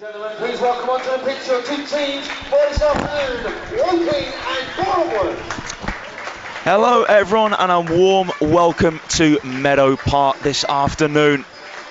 Gentlemen, please welcome onto the pitch your two teams for this afternoon, Woking and Boreham. Hello everyone and a warm welcome to Meadow Park this afternoon.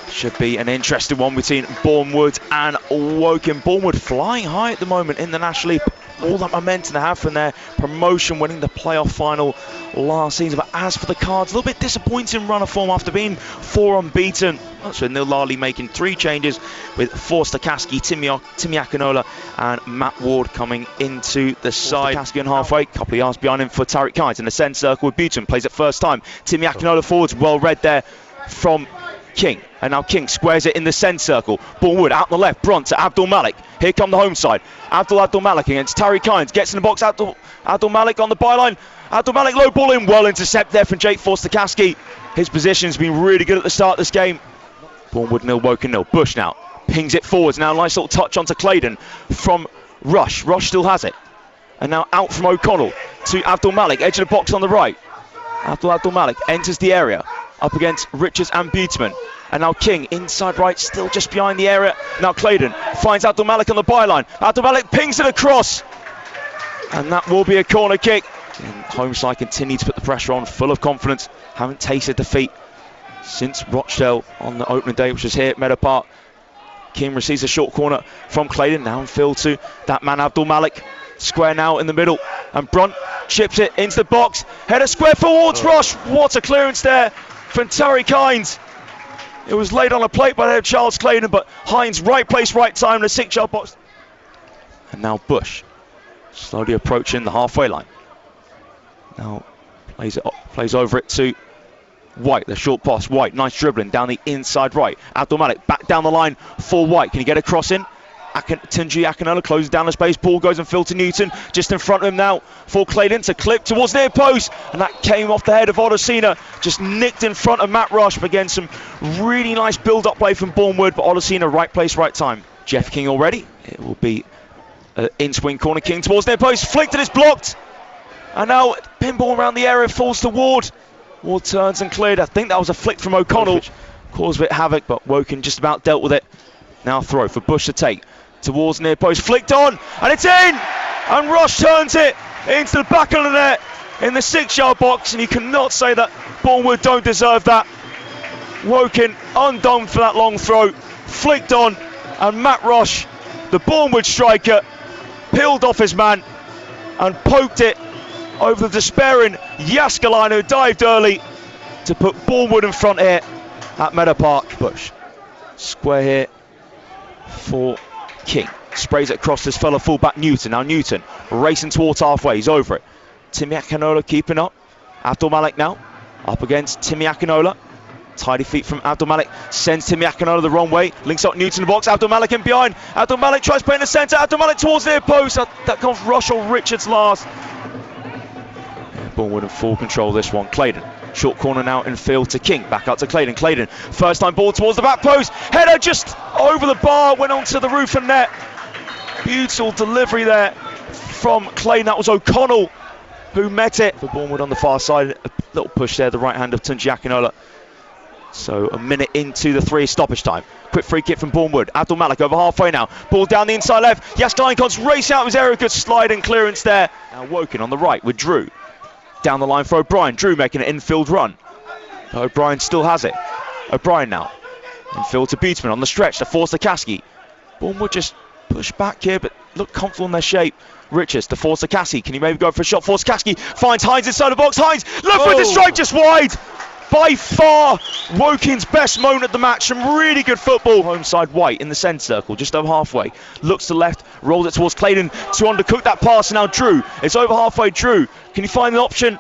Should be an interesting one between Bournemouth and Woking. Bournemouth flying high at the moment in the National League. All that momentum they have from their promotion, winning the playoff final last season. But as for the Cards, a little bit disappointing run of form after being 4 unbeaten. So Neil Larley making 3 changes with Forster Kaski, Timmy Akinola and Matt Ward coming into the side. Kaski on halfway, couple of yards behind him for Tariq Kynes in the centre circle with Buton. Plays it first time. Timmy Akinola forwards, well read there from King, and now King squares it in the centre circle. Bournemouth out on the left, Brunt to Abdul Malik. Here come the home side. Abdul Malik against Tariq Kynes, gets in the box. Abdul Malik on the byline. Abdul Malik low ball in, well intercept there from Jake Forster-Kaski. His position's been really good at the start of this game. Bournemouth 0, Woking 0. Bush now pings it forwards. Now a nice little touch onto Claydon from Rush. Rush still has it. And now out from O'Connell to Abdul Malik, edge of the box on the right. Abdul Malik enters the area up against Richards and Buteman. And now King inside right, still just behind the area. Now Claydon finds Abdul Malik on the byline. Abdul Malik pings it across. And that will be a corner kick. And home side continue to put the pressure on, full of confidence. Haven't tasted defeat since Rochdale on the opening day, which was here at Meadow Park. King receives a short corner from Claydon. Now in field to that man Abdul Malik. Square now in the middle. And Brunt chips it into the box. Header square towards Rush. What a clearance there from Tariq Kynes. It was laid on a plate by Charles Claydon, but Hines, right place, right time, the 6-yard box. And now Bush, slowly approaching the halfway line. Now plays over it to White, the short pass. White, nice dribbling down the inside right. Abdul Malik back down the line for White. Can he get a cross in? Tunji Akinola closes down the space. Ball goes and Phil to Newton, just in front of him now for Claydon to clip towards near post, and that came off the head of Odosina, just nicked in front of Matt Rush. But again, some really nice build-up play from Bournemouth, but Odosina right place, right time. Jeff King already. It will be in-swing corner. King towards near post, flicked and it's blocked. And now pinball around the area, falls to Ward. Ward turns and cleared. I think that was a flick from O'Connell, which caused a bit of havoc, but Woking just about dealt with it. Now throw for Bush to take. Towards near post, flicked on, and it's in! And Rush turns it into the back of the net in the 6-yard box, and you cannot say that Bournemouth don't deserve that. Woking undone for that long throw, flicked on, and Matt Rush, the Bournemouth striker, peeled off his man and poked it over the despairing Jaskalainen, who dived early to put Bournemouth in front here at Meadow Park. Bush, square here for King, sprays it across this fellow fullback Newton. Now Newton racing towards halfway, he's over it. Timmy Akinola keeping up. Abdul Malik now up against Timmy Akinola. Tidy feet from Abdul Malik, sends Timmy Akinola the wrong way, links up Newton in the box. Abdul Malik in behind. Abdul Malik tries to play in the centre. Abdul Malik towards near post. That comes Rush or Richards last. Bournemouth in full control this one. Claydon, short corner now in field to King, back out to Claydon. Claydon, first time ball towards the back post, header just over the bar, went onto the roof and net. Beautiful delivery there from Claydon. That was O'Connell who met it. For Bournemouth on the far side, a little push there, the right hand of Tunji Akinola. So a minute into the 3 stoppage time. Quick free kick from Bournemouth. Abdul Malik over halfway now. Ball down the inside left. Jaskalainen comes race out of his area. Good slide and clearance there. Now Woking on the right with Drew. Down the line for O'Brien. Drew making an infield run. O'Brien still has it. O'Brien now. Infield to Buteman on the stretch to Forster-Kaski. Bournemouth just push back here, but look comfortable in their shape. Richards to Forster-Kaski. Can he maybe go for a shot? Forster-Kaski finds Hines inside the box. Hines, look for the strike just wide. By far, Woking's best moment of the match. Some really good football. Home side White in the centre circle, just over halfway. Looks to left, rolls it towards Claydon to undercook that pass. And now Drew, it's over halfway. Drew, can he find an option?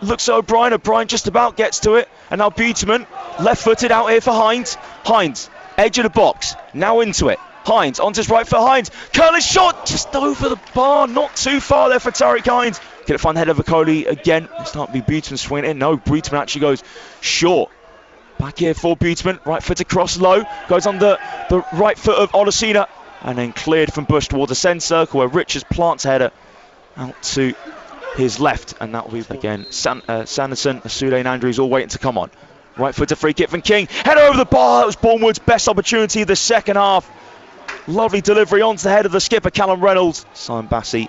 Looks at O'Brien. O'Brien just about gets to it. And now Buteman, left-footed out here for Hines. Hines, edge of the box, now into it. Hines, onto his right for Hines. Curling shot, just over the bar, not too far there for Tariq Hines. Can it find the head of Okoli again? It's not be Buteman swinging in. No, Buteman actually goes short. Back here for Buteman, right foot across low. Goes on the right foot of Odosina. And then cleared from Bush towards the centre circle where Richards plants a header out to his left. And that will be again Sanderson, Asude and Andrews all waiting to come on. Right foot to free kick from King. Header over the bar. That was Bournemouth's best opportunity of the second half. Lovely delivery onto the head of the skipper, Callum Reynolds. Simon Bassey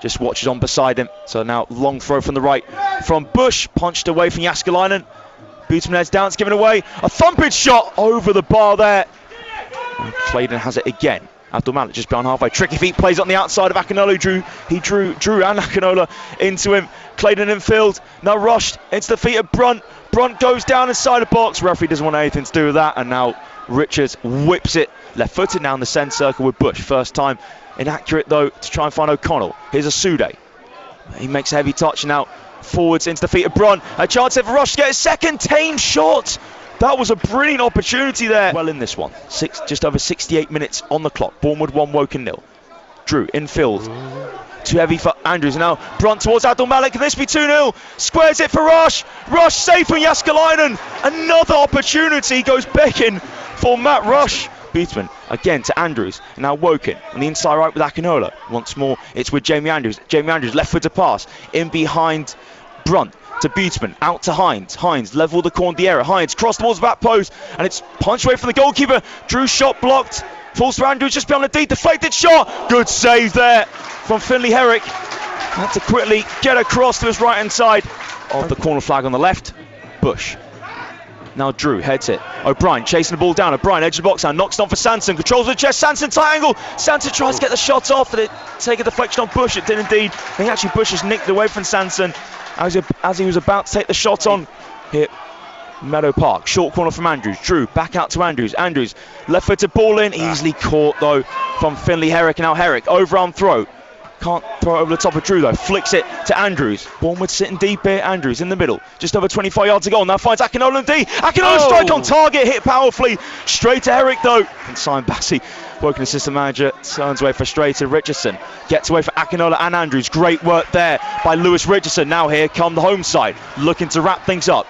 just watches on beside him. So now long throw from the right from Bush, punched away from Jääskeläinen. Bootsman heads down, it's given away. A thumping shot over the bar there. And Claydon has it again. Abdul Malik just behind halfway. Tricky feet plays on the outside of Akinola. Drew and Akinola into him. Claydon in field. Now rushed into the feet of Brunt. Brunt goes down inside the box. Referee doesn't want anything to do with that. And now Richards whips it left footed down the centre circle with Bush. First time inaccurate though to try and find O'Connell. Here's Asude. He makes a heavy touch and now forwards into the feet of Brunt. A chance for Rush to get a second tame shot. That was a brilliant opportunity there. Well in this one. Just over 68 minutes on the clock. Bournemouth 1, Woking 0. Drew in field. Too heavy for Andrews. Now Brunt towards Abdul Malik. Can this be 2-0? Squares it for Rush. Rush safe from Jääskeläinen. Another opportunity goes begging for Matt Rush. Bootsman again to Andrews. Now Woking on the inside right with Akinola. Once more it's with Jamie Andrews. Jamie Andrews left foot to pass. In behind Brunt. To Bootsman, out to Hines. Hines level the corner of the area. Hines cross towards the back post, and it's punched away from the goalkeeper. Drew's shot blocked. Falls for Andrews just beyond the D. Deflected shot. Good save there from Finlay Herrick. Had to quickly get across to his right hand side of the corner flag on the left. Bush. Now Drew heads it. O'Brien chasing the ball down. O'Brien edge of the box now. Knocks it on for Sanson. Controls the chest. Sanson tight angle. Sanson tries to get the shot off, and it take a deflection on Bush. It did indeed. I think actually Bush has nicked away from Sanson as he was about to take the shot on here. Meadow Park. Short corner from Andrews. Drew back out to Andrews. Andrews left footed ball in. Easily caught though from Finlay Herrick. Now Herrick overarm throw. Can't throw it over the top of Drew though. Flicks it to Andrews. Bournemouth sitting deep here. Andrews in the middle. Just over 25 yards to goal. Now finds Akinola and D. Akinola strike on target. Hit powerfully. Straight to Herrick though. And Simon Bassey, Woking assistant manager, turns away frustrated. Richardson gets away for Akinola and Andrews. Great work there by Lewis Richardson. Now here come the home side. Looking to wrap things up.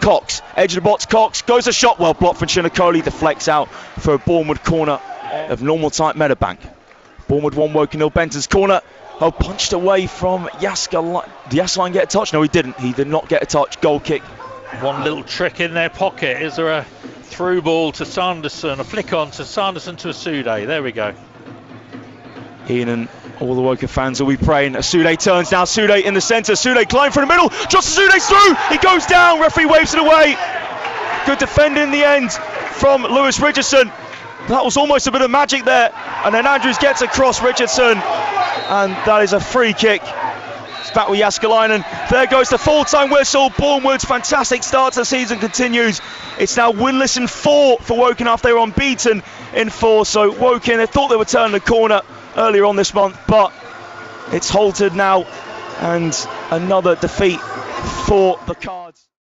Cox, edge of the box. Cox goes a shot. Well blocked from Shinakoli. Deflects out for a Bournemouth corner of normal type Meadowbank. Bournemouth 1, Woking 0. Benton's corner. Oh, punched away from Jääskeläinen. Did Jääskeläinen get a touch? No, he didn't. He did not get a touch. Goal kick. One little trick in their pocket. Is there a through ball to Sanderson? A flick on to Sanderson to Asude. There we go. Ian and all the Woking fans will be praying. Asude turns now. Asude in the centre. Asude climbing from the middle. Josh Asude's through. He goes down. Referee waves it away. Good defending in the end from Lewis Richardson. That was almost a bit of magic there. And then Andrews gets across Richardson. And that is a free kick. It's back with Jääskeläinen. There goes the full-time whistle. Bournemouth's fantastic start to the season continues. It's now winless in 4 for Woking after they were unbeaten in 4. So Woking, they thought they were turning the corner earlier on this month, but it's halted now. And another defeat for the Cards.